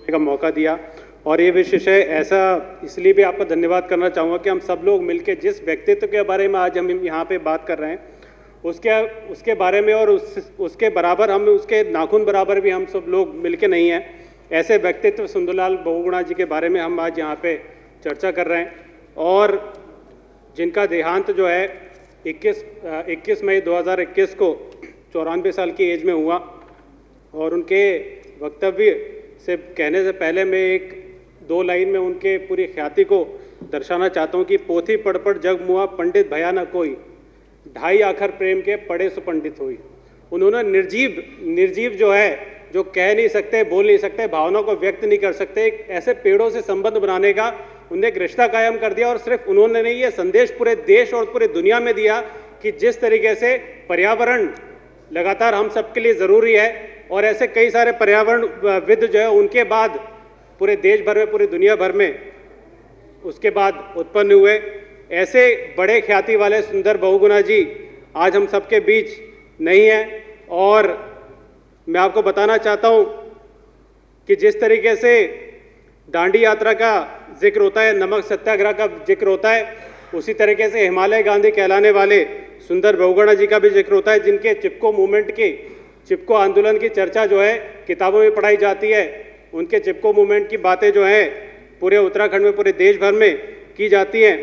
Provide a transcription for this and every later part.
का मौका दिया। और ये विषय ऐसा इसलिए भी आपका धन्यवाद करना चाहूँगा कि हम सब लोग मिलकर जिस व्यक्तित्व के बारे में आज हम यहाँ पे बात कर रहे हैं उसके बारे में और उसके बराबर हम उसके नाखून बराबर भी हम सब लोग मिलके नहीं हैं। ऐसे व्यक्तित्व सुंदरलाल बहुगुणा जी के बारे में हम आज यहाँ पे चर्चा कर रहे हैं और जिनका देहांत जो है 21 मई 2021 को 94 साल की एज में हुआ। और उनके वक्तव्य से कहने से पहले मैं एक दो लाइन में उनके पूरी ख्याति को दर्शाना चाहता हूँ कि पोथी पढ़ पढ़ जग मुआ पंडित भया न कोई, ढाई आखर प्रेम के पढ़े सुपंडित हुई। उन्होंने निर्जीव जो है, जो कह नहीं सकते, बोल नहीं सकते, भावना को व्यक्त नहीं कर सकते, एक ऐसे पेड़ों से संबंध बनाने का उन्हें एक रिश्ता कायम कर दिया। और सिर्फ उन्होंने नहीं, ये संदेश पूरे देश और पूरे दुनिया में दिया कि जिस तरीके से पर्यावरण लगातार हम सबके लिए ज़रूरी है और ऐसे कई सारे पर्यावरणविद जो है उनके बाद पूरे देश भर में, पूरी दुनिया भर में उसके बाद उत्पन्न हुए। ऐसे बड़े ख्याति वाले सुंदर बहुगुणा जी आज हम सबके बीच नहीं हैं। और मैं आपको बताना चाहता हूं कि जिस तरीके से दांडी यात्रा का जिक्र होता है, नमक सत्याग्रह का जिक्र होता है, उसी तरीके से हिमालय गांधी कहलाने वाले सुंदर बहुगुणा जी का भी जिक्र होता है, जिनके चिपको मूवमेंट की, चिपको आंदोलन की चर्चा जो है किताबों में पढ़ाई जाती है। उनके चिपको मूवमेंट की बातें जो है पूरे उत्तराखंड में, पूरे देश भर में की जाती हैं।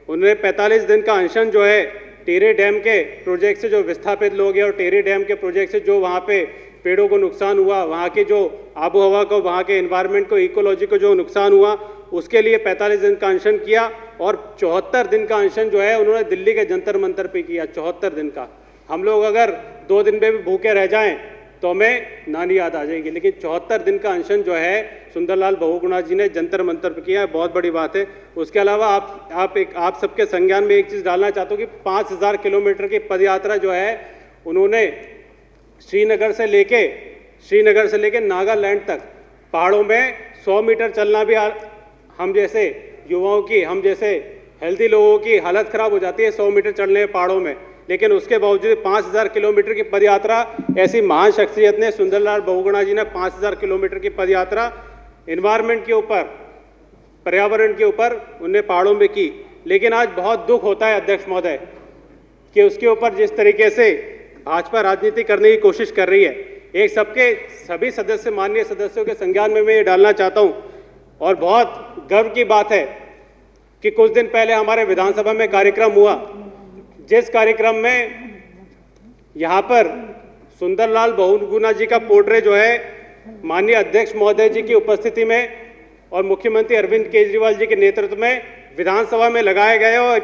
उन्होंने 45 दिन का अनशन जो है टिहरी डैम के प्रोजेक्ट से जो विस्थापित लोग हैं और टिहरी डैम के प्रोजेक्ट से जो वहाँ पे पेड़ों को नुकसान हुआ, वहाँ की जो आबो हवा को, वहाँ के एनवायरनमेंट को, इकोलॉजी को जो नुकसान हुआ, उसके लिए 45 दिन का अनशन किया। और 74 दिन का अनशन जो है उन्होंने दिल्ली के जंतर मंतर पे किया। 74 दिन का। हम लोग अगर 2 दिन में भी भूखे रह जाएं तो हमें नानी याद आ जाएगी, लेकिन 74 दिन का अनशन जो है सुंदरलाल बहुगुणा जी ने जंतर मंतर पर किया है। बहुत बड़ी बात है। उसके अलावा आप सबके संज्ञान में एक चीज़ डालना चाहता हूँ कि 5000 किलोमीटर की पदयात्रा जो है उन्होंने श्रीनगर से लेके नागालैंड तक पहाड़ों में 100 मीटर चलना भी हम जैसे युवाओं की, हम जैसे हेल्दी लोगों की हालत खराब हो जाती है 100 मीटर चलने में पहाड़ों में। लेकिन उसके बावजूद 5000 किलोमीटर की पदयात्रा, ऐसी महान शख्सियत ने, सुंदरलाल बहुगुणा जी ने 5000 किलोमीटर की पदयात्रा एनवायरनमेंट के ऊपर, पर्यावरण के ऊपर उन्हें पहाड़ों में की। लेकिन आज बहुत दुख होता है अध्यक्ष महोदय कि उसके ऊपर जिस तरीके से भाजपा राजनीति करने की कोशिश कर रही है, एक सभी सदस्य, माननीय सदस्यों के संज्ञान में मैं ये डालना चाहता हूँ। और बहुत गर्व की बात है कि कुछ दिन पहले हमारे विधानसभा में कार्यक्रम हुआ, जिस कार्यक्रम में यहाँ पर सुंदरलाल बहुगुणा जी का पोर्ट्रेट जो है माननीय अध्यक्ष महोदय जी की उपस्थिति में और मुख्यमंत्री अरविंद केजरीवाल जी के नेतृत्व में विधानसभा में लगाए गए और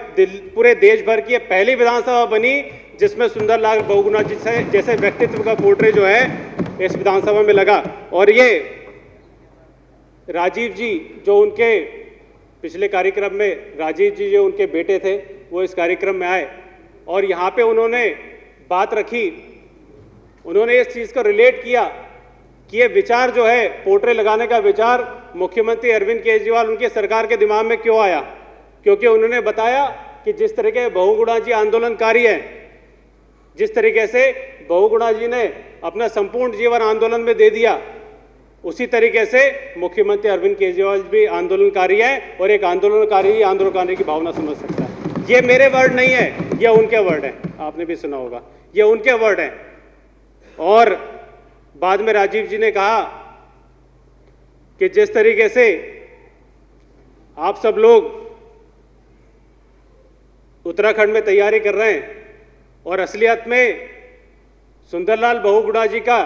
पूरे देश भर की पहली विधानसभा बनी जिसमें सुंदरलाल बहुगुणा जी जैसे व्यक्तित्व का पोर्ट्रेट जो है इस विधानसभा में लगा। और ये राजीव जी जो उनके पिछले कार्यक्रम में, राजीव जी जो उनके बेटे थे, वो इस कार्यक्रम में आए और यहाँ पे उन्होंने बात रखी, उन्होंने इस चीज़ को रिलेट किया कि ये विचार जो है, पोर्ट्रेट लगाने का विचार मुख्यमंत्री अरविंद केजरीवाल उनकी सरकार के दिमाग में क्यों आया। क्योंकि उन्होंने बताया कि जिस तरीके बहुगुणा जी आंदोलनकारी हैं, जिस तरीके से बहुगुणा जी ने अपना संपूर्ण जीवन आंदोलन में दे दिया, उसी तरीके से मुख्यमंत्री अरविंद केजरीवाल भी आंदोलनकारी है और एक आंदोलनकारी ही आंदोलनकारी की भावना समझ सकता है। ये मेरे वर्ड नहीं है, ये उनके वर्ड हैं। आपने भी सुना होगा, ये उनके वर्ड हैं। और बाद में राजीव जी ने कहा कि जिस तरीके से आप सब लोग उत्तराखंड में तैयारी कर रहे हैं और असलियत में सुंदरलाल बहुगुणा जी का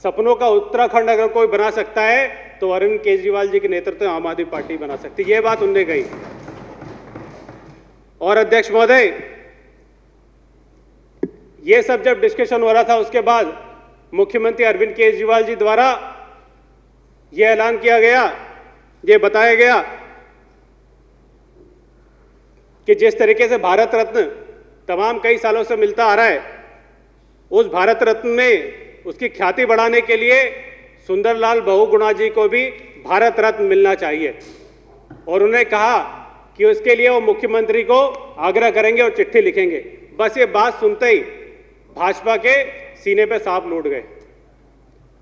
सपनों का उत्तराखंड अगर कोई बना सकता है तो अरविंद केजरीवाल जी के नेतृत्व में आम आदमी पार्टी बना सकती है। ये बात उन्होंने कही। और अध्यक्ष महोदय, ये सब जब डिस्कशन हो रहा था उसके बाद मुख्यमंत्री अरविंद केजरीवाल जी द्वारा यह ऐलान किया गया, ये बताया गया कि जिस तरीके से भारत रत्न तमाम कई सालों से मिलता आ रहा है, उस भारत रत्न में उसकी ख्याति बढ़ाने के लिए सुंदरलाल बहुगुणा जी को भी भारत रत्न मिलना चाहिए। और उन्होंने कहा कि उसके लिए वो मुख्यमंत्री को आग्रह करेंगे और चिट्ठी लिखेंगे। बस ये बात सुनते ही भाजपा के सीने पे सांप लौट गए।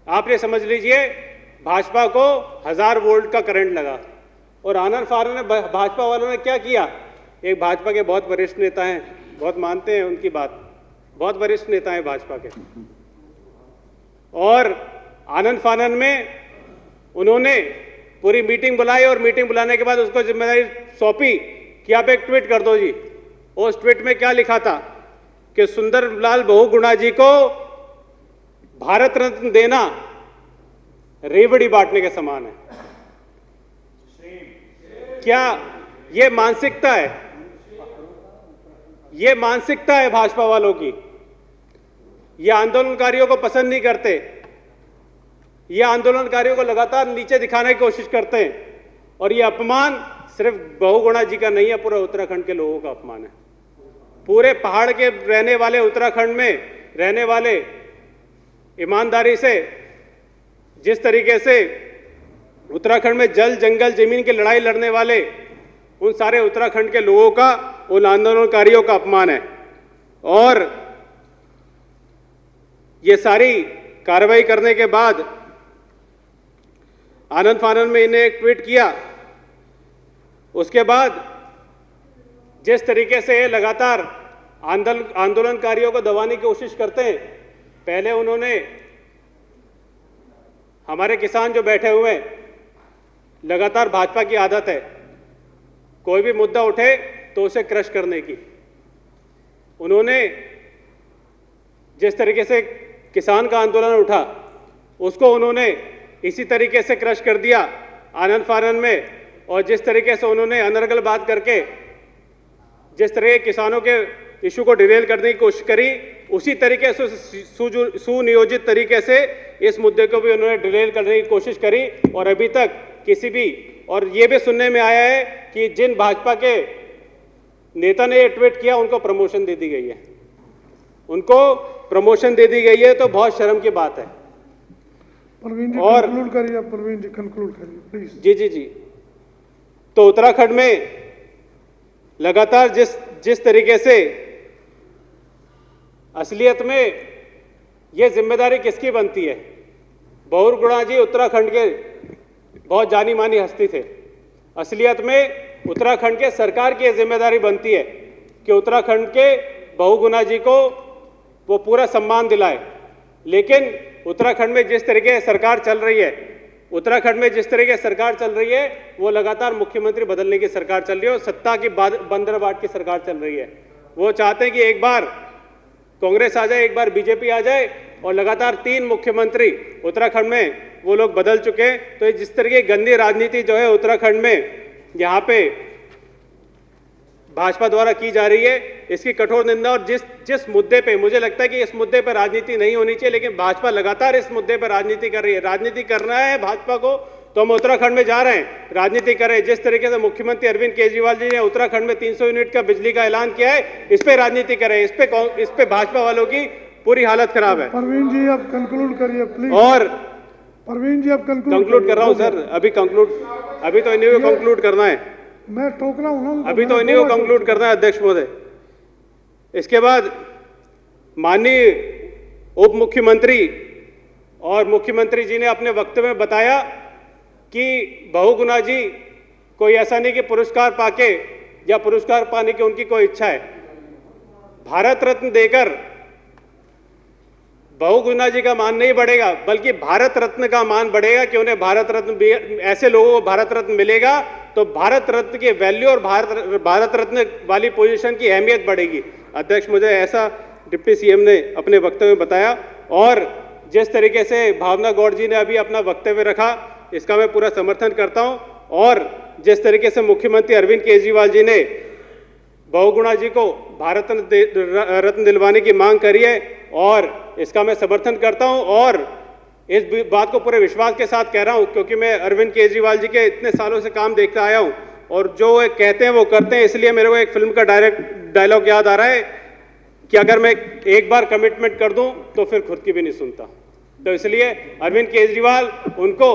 आप ये समझ लीजिए, भाजपा को 1000 वोल्ट का करंट लगा। और आनंद फानन ने, भाजपा वालों ने क्या किया, एक भाजपा के बहुत वरिष्ठ नेता हैं, बहुत मानते हैं उनकी बात, बहुत वरिष्ठ नेता हैं भाजपा के, और आनंद फानन में उन्होंने पूरी मीटिंग बुलाई और मीटिंग बुलाने के बाद उसको जिम्मेदारी सौंपी कि आप एक ट्वीट कर दो जी। उस ट्वीट में क्या लिखा था कि सुंदरलाल बहुगुणा जी को भारत रत्न देना रेवड़ी बांटने के समान है। क्या ये मानसिकता है? ये मानसिकता है भाजपा वालों की। ये आंदोलनकारियों को पसंद नहीं करते, ये आंदोलनकारियों को लगातार नीचे दिखाने की कोशिश करते हैं। और ये अपमान सिर्फ बहुगुणा जी का नहीं है, पूरा उत्तराखंड के लोगों का अपमान है। पूरे पहाड़ के रहने वाले, उत्तराखंड में रहने वाले, ईमानदारी से जिस तरीके से उत्तराखंड में जल जंगल जमीन की लड़ाई लड़ने वाले उन सारे उत्तराखंड के लोगों का, उन आंदोलनकारियों का अपमान है। और ये सारी कार्रवाई करने के बाद आनंद फानन में इन्हें एक ट्वीट किया। उसके बाद जिस तरीके से ये लगातार आंदोलनकारियों को दबाने की कोशिश करते हैं, पहले उन्होंने हमारे किसान जो बैठे हुए हैं, लगातार भाजपा की आदत है कोई भी मुद्दा उठे तो उसे क्रश करने की। उन्होंने जिस तरीके से किसान का आंदोलन उठा उसको उन्होंने इसी तरीके से क्रश कर दिया आनंद फानन में। और जिस तरीके से उन्होंने अनर्गल बात करके जिस तरह के किसानों के इशू को डिरेल करने की कोशिश करी, उसी तरीके से सुनियोजित तरीके से इस मुद्दे को भी उन्होंने डिरेल करने की कोशिश करी। और अभी तक किसी भी, और ये भी सुनने में आया है कि जिन भाजपा के नेता ने ये ट्वीट किया उनको प्रमोशन दे दी गई है, उनको प्रमोशन दे दी गई है, तो बहुत शर्म की बात है। परवीन जी और कंक्लूड करिए, परवीन जी कंक्लूड करिए प्लीज। जी जी जी। तो उत्तराखंड में लगातार जिस तरीके से असलियत में यह जिम्मेदारी किसकी बनती है? बहुगुणा जी उत्तराखंड के बहुत जानी मानी हस्ती थे। असलियत में उत्तराखंड के सरकार की यह जिम्मेदारी बनती है कि उत्तराखंड के बहुगुणा जी को वो पूरा सम्मान दिलाए। लेकिन उत्तराखंड में जिस तरीके से सरकार चल रही है, उत्तराखंड में जिस तरीके से सरकार चल रही है, वो लगातार मुख्यमंत्री बदलने की सरकार चल रही है और सत्ता की बंदरबाट की सरकार चल रही है। वो चाहते हैं कि एक बार कांग्रेस आ जाए, एक बार बीजेपी आ जाए, और लगातार 3 मुख्यमंत्री उत्तराखंड में वो लोग बदल चुके हैं। तो जिस तरह की गंदी राजनीति जो है उत्तराखंड में यहाँ पे भाजपा द्वारा की जा रही है, इसकी कठोर निंदा। और जिस मुद्दे पे मुझे लगता है कि इस मुद्दे पर राजनीति नहीं होनी चाहिए, लेकिन भाजपा लगातार इस मुद्दे पर राजनीति कर रही है। राजनीति करना है भाजपा को तो हम उत्तराखंड में जा रहे हैं, राजनीति करें। जिस तरीके से मुख्यमंत्री अरविंद केजरीवाल जी ने उत्तराखंड में 300 यूनिट का बिजली का ऐलान किया है, इस पे राजनीति करें। इस पे भाजपा वालों की पूरी हालत खराब है। परवीन जी आप कंक्लूड करिए प्लीज। और परवीन जी आप कंक्लूड कर रहा हूं सर, अभी तो इन्हीं को कंक्लूड करना है। मैं टोक रहा हूं ना, अभी तो इन्हीं को कंक्लूड करना है अध्यक्ष महोदय। इसके बाद माननीय उप मुख्यमंत्री और मुख्यमंत्री जी ने अपने वक्तव्य में बताया कि बहुगुणा जी कोई ऐसा नहीं कि पुरस्कार पाके या पुरस्कार पाने की उनकी कोई इच्छा है। भारत रत्न देकर बहुगुणा जी का मान नहीं बढ़ेगा, बल्कि भारत रत्न का मान बढ़ेगा कि उन्हें भारत रत्न, ऐसे लोगों को भारत रत्न मिलेगा तो भारत रत्न की वैल्यू और भारत रत्न वाली पोजीशन की अहमियत बढ़ेगी। अध्यक्ष, मुझे ऐसा डिप्टी सीएम ने अपने वक्तव्य में बताया। और जिस तरीके से भावना गौड़ जी ने अभी अपना वक्तव्य रखा, इसका मैं पूरा समर्थन करता हूं। और जिस तरीके से मुख्यमंत्री अरविंद केजरीवाल जी ने बहुगुणा जी को भारत रत्न दिलवाने की मांग करी है, और इसका मैं समर्थन करता हूं। और इस बात को पूरे विश्वास के साथ कह रहा हूं, क्योंकि मैं अरविंद केजरीवाल जी के इतने सालों से काम देखता आया हूं, और जो वो कहते हैं वो करते हैं। इसलिए मेरे को एक फिल्म का डायलॉग याद आ रहा है कि अगर मैं एक बार कमिटमेंट कर दूं तो फिर खुद की भी नहीं सुनता। तो इसलिए अरविंद केजरीवाल उनको,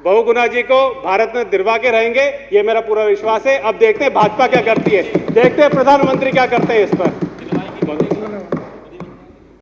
बहुगुणा जी को भारत में दिलवा के रहेंगे, ये मेरा पूरा विश्वास है। अब देखते हैं भाजपा क्या करती है, देखते हैं प्रधानमंत्री क्या करते हैं इस पर।